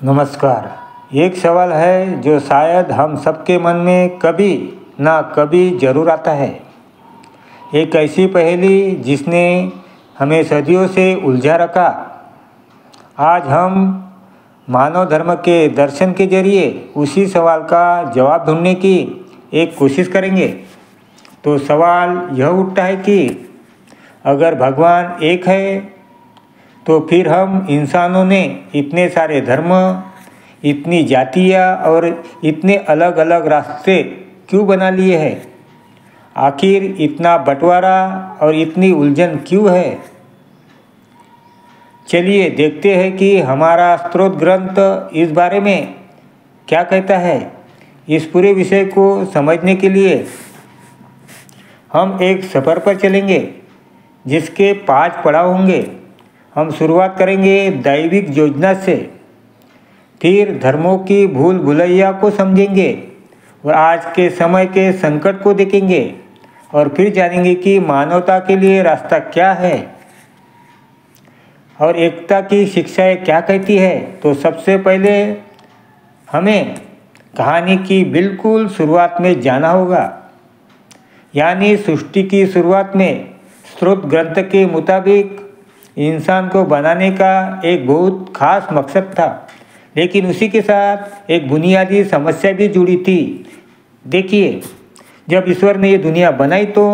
नमस्कार। एक सवाल है जो शायद हम सबके मन में कभी ना कभी ज़रूर आता है। एक ऐसी पहेली जिसने हमें सदियों से उलझा रखा। आज हम मानव धर्म के दर्शन के जरिए उसी सवाल का जवाब ढूंढने की एक कोशिश करेंगे। तो सवाल यह उठता है कि अगर भगवान एक है तो फिर हम इंसानों ने इतने सारे धर्म, इतनी जातियाँ और इतने अलग अलग रास्ते क्यों बना लिए हैं? आखिर इतना बंटवारा और इतनी उलझन क्यों है? चलिए देखते हैं कि हमारा स्रोत ग्रंथ इस बारे में क्या कहता है। इस पूरे विषय को समझने के लिए हम एक सफ़र पर चलेंगे जिसके 5 पड़ाव होंगे। हम शुरुआत करेंगे दैविक योजना से, फिर धर्मों की भूल भुलैया को समझेंगे और आज के समय के संकट को देखेंगे और फिर जानेंगे कि मानवता के लिए रास्ता क्या है और एकता की शिक्षाएं क्या कहती है। तो सबसे पहले हमें कहानी की बिल्कुल शुरुआत में जाना होगा, यानी सृष्टि की शुरुआत में स्रोत ग्रंथ के मुताबिक इंसान को बनाने का एक बहुत खास मकसद था, लेकिन उसी के साथ एक बुनियादी समस्या भी जुड़ी थी। देखिए, जब ईश्वर ने ये दुनिया बनाई तो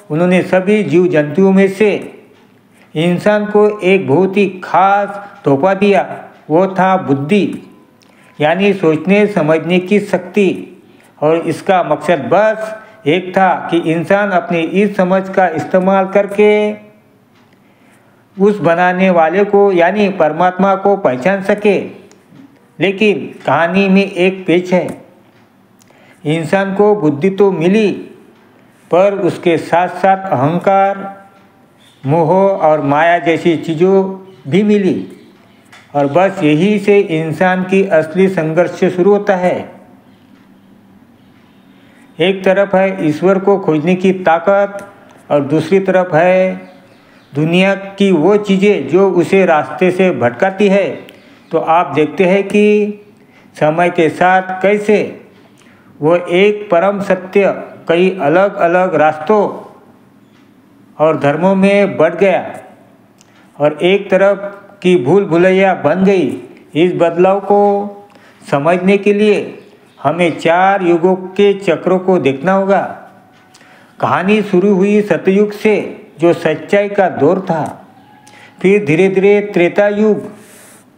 उन्होंने सभी जीव जंतुओं में से इंसान को एक बहुत ही खास तोहफा दिया। वो था बुद्धि, यानी सोचने समझने की शक्ति। और इसका मकसद बस एक था कि इंसान अपनी इस समझ का इस्तेमाल करके उस बनाने वाले को यानी परमात्मा को पहचान सके। लेकिन कहानी में एक पेच है। इंसान को बुद्धि तो मिली, पर उसके साथ साथ अहंकार, मोह और माया जैसी चीज़ों भी मिली। और बस यही से इंसान की असली संघर्ष शुरू होता है। एक तरफ है ईश्वर को खोजने की ताकत और दूसरी तरफ है दुनिया की वो चीज़ें जो उसे रास्ते से भटकाती है। तो आप देखते हैं कि समय के साथ कैसे वो एक परम सत्य कई अलग अलग रास्तों और धर्मों में बढ़ गया और एक तरफ की भूल भुलैया बन गई। इस बदलाव को समझने के लिए हमें 4 युगों के चक्रों को देखना होगा। कहानी शुरू हुई सतयुग से, जो सच्चाई का दौर था। फिर धीरे धीरे त्रेता युग,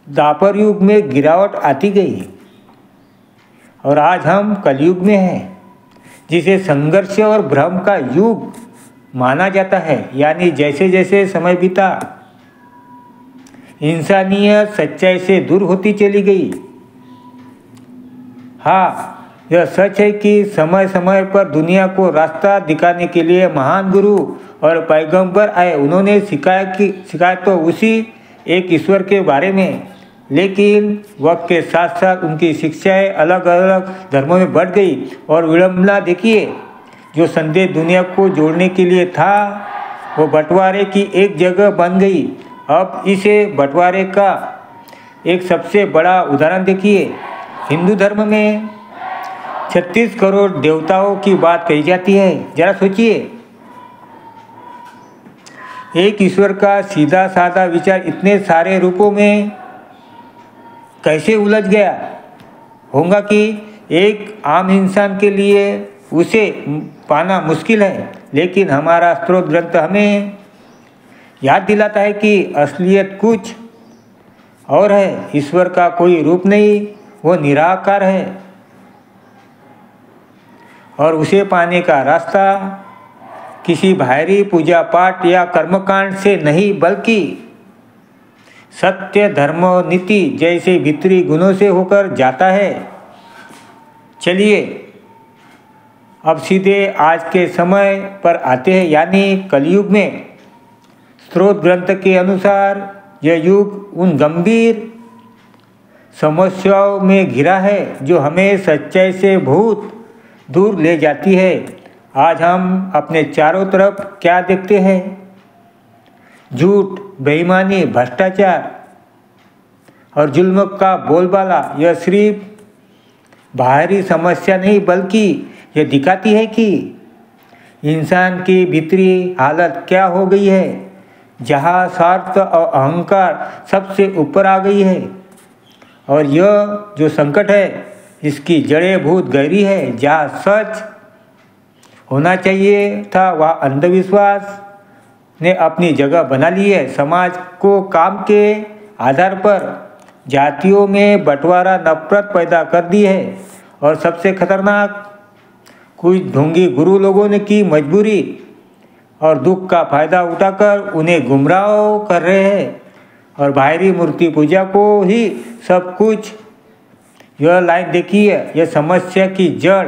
द्वापर युग में गिरावट आती गई और आज हम कलयुग में हैं, जिसे संघर्ष और भ्रम का युग माना जाता है। यानी जैसे जैसे समय बीता, इंसानियत सच्चाई से दूर होती चली गई। हाँ, यह सच है कि समय समय पर दुनिया को रास्ता दिखाने के लिए महान गुरु और पैगंबर आए। उन्होंने सिखाया तो उसी एक ईश्वर के बारे में, लेकिन वक्त के साथ साथ उनकी शिक्षाएं अलग अलग धर्मों में बढ़ गई और विडंबना देखिए, जो संदेश दुनिया को जोड़ने के लिए था वो बंटवारे की एक जगह बन गई। अब इसे बंटवारे का एक सबसे बड़ा उदाहरण देखिए। हिंदू धर्म में 36 करोड़ देवताओं की बात कही जाती है। जरा सोचिए, एक ईश्वर का सीधा साधा विचार इतने सारे रूपों में कैसे उलझ गया होगा कि एक आम इंसान के लिए उसे पाना मुश्किल है। लेकिन हमारा स्रोत ग्रंथ हमें याद दिलाता है कि असलियत कुछ और है। ईश्वर का कोई रूप नहीं, वो निराकार है और उसे पाने का रास्ता किसी बाहरी पूजा पाठ या कर्मकांड से नहीं, बल्कि सत्य, धर्म, नीति जैसे भीतरी गुणों से होकर जाता है। चलिए अब सीधे आज के समय पर आते हैं, यानी कलयुग में। स्रोत ग्रंथ के अनुसार यह युग उन गंभीर समस्याओं में घिरा है जो हमें सच्चाई से बहुत दूर ले जाती है। आज हम अपने चारों तरफ क्या देखते हैं? झूठ, बेईमानी, भ्रष्टाचार, और जुल्म का बोलबाला यह सिर्फ बाहरी समस्या नहीं बल्कि यह दिखाती है कि इंसान की भीतरी हालत क्या हो गई है, जहाँ स्वार्थ और अहंकार सबसे ऊपर आ गई है। और यह जो संकट है इसकी जड़ें बहुत गहरी है। जहाँ सच होना चाहिए था वह अंधविश्वास ने अपनी जगह बना ली है। समाज को काम के आधार पर जातियों में बंटवारा नफरत पैदा कर दी है। और सबसे खतरनाक, कुछ ढोंगी गुरु लोगों ने की मजबूरी और दुख का फायदा उठाकर उन्हें गुमराह कर रहे हैं और बाहरी मूर्ति पूजा को ही सब कुछ। यह लाइन देखिए, यह समस्या की जड़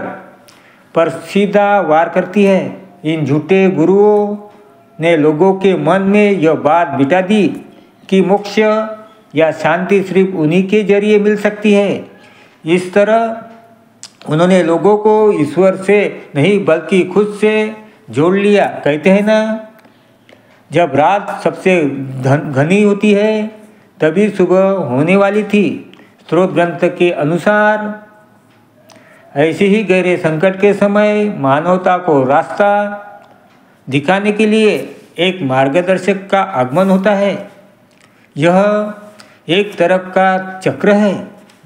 पर सीधा वार करती है। इन झूठे गुरुओं ने लोगों के मन में यह बात बिठा दी कि मोक्ष या शांति सिर्फ उन्हीं के जरिए मिल सकती है। इस तरह उन्होंने लोगों को ईश्वर से नहीं बल्कि खुद से जोड़ लिया। कहते हैं ना, जब रात सबसे घनी होती है तभी सुबह होने वाली थी। स्रोत ग्रंथ के अनुसार ऐसे ही गहरे संकट के समय मानवता को रास्ता दिखाने के लिए एक मार्गदर्शक का आगमन होता है। यह एक तरफ का चक्र है।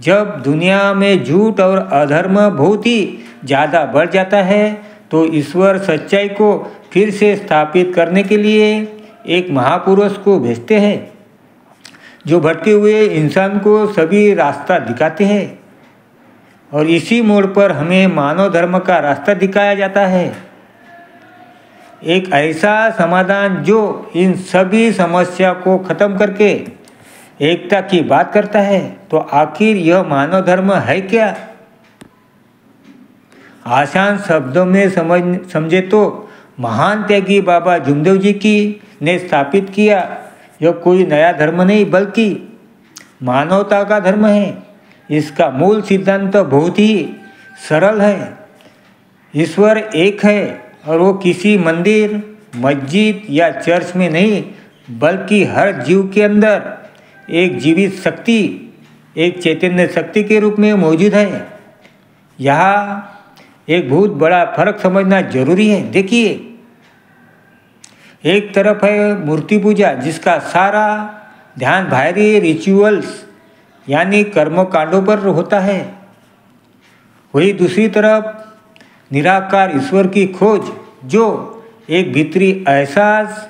जब दुनिया में झूठ और अधर्म बहुत ही ज़्यादा बढ़ जाता है तो ईश्वर सच्चाई को फिर से स्थापित करने के लिए एक महापुरुष को भेजते हैं जो भटके हुए इंसान को सभी रास्ता दिखाते हैं। और इसी मोड़ पर हमें मानव धर्म का रास्ता दिखाया जाता है, एक ऐसा समाधान जो इन सभी समस्या को खत्म करके एकता की बात करता है। तो आखिर यह मानव धर्म है क्या? आसान शब्दों में समझे तो महान त्यागी बाबा जुमदेव जी की ने स्थापित किया। यह कोई नया धर्म नहीं बल्कि मानवता का धर्म है। इसका मूल सिद्धांत बहुत ही सरल है। ईश्वर एक है और वो किसी मंदिर, मस्जिद या चर्च में नहीं बल्कि हर जीव के अंदर एक जीवित शक्ति, एक चैतन्य शक्ति के रूप में मौजूद है। यहाँ एक बहुत बड़ा फर्क समझना जरूरी है। देखिए, एक तरफ है मूर्ति पूजा जिसका सारा ध्यान बाहरी रिचुअल्स यानी कर्म कांडों पर होता है। वही दूसरी तरफ निराकार ईश्वर की खोज जो एक भीतरी एहसास,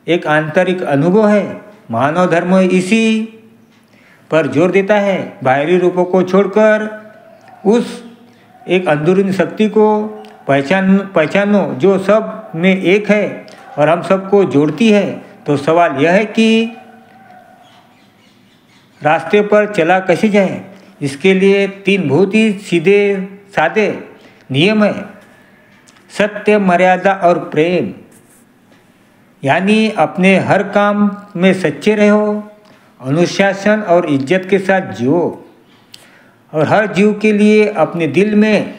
एक आंतरिक अनुभव है। मानव धर्म इसी पर जोर देता है। बाहरी रूपों को छोड़कर उस एक अंदरूनी शक्ति को पहचानो जो सब में एक है और हम सबको जोड़ती है। तो सवाल यह है कि रास्ते पर चला कैसे जाए? इसके लिए 3 बहुत ही सीधे सादे नियम है। सत्य, मर्यादा और प्रेम। यानी अपने हर काम में सच्चे रहो, अनुशासन और इज्जत के साथ जियो और हर जीव के लिए अपने दिल में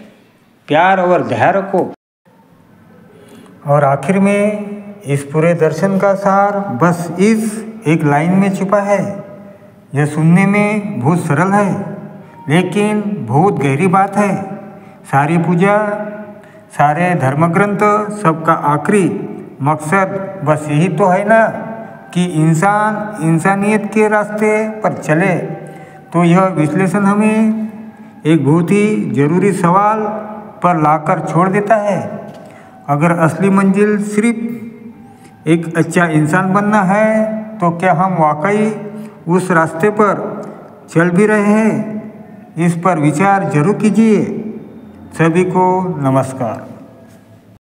प्यार और दया रखो। और आखिर में इस पूरे दर्शन का सार बस इस एक लाइन में छुपा है। यह सुनने में बहुत सरल है लेकिन बहुत गहरी बात है। सारी पूजा, सारे धर्मग्रंथ, सबका आखिरी मकसद बस यही तो है ना कि इंसान इंसानियत के रास्ते पर चले। तो यह विश्लेषण हमें एक बहुत ही ज़रूरी सवाल पर लाकर छोड़ देता है। अगर असली मंजिल सिर्फ एक अच्छा इंसान बनना है तो क्या हम वाकई उस रास्ते पर चल भी रहे हैं? इस पर विचार जरूर कीजिए। सभी को नमस्कार।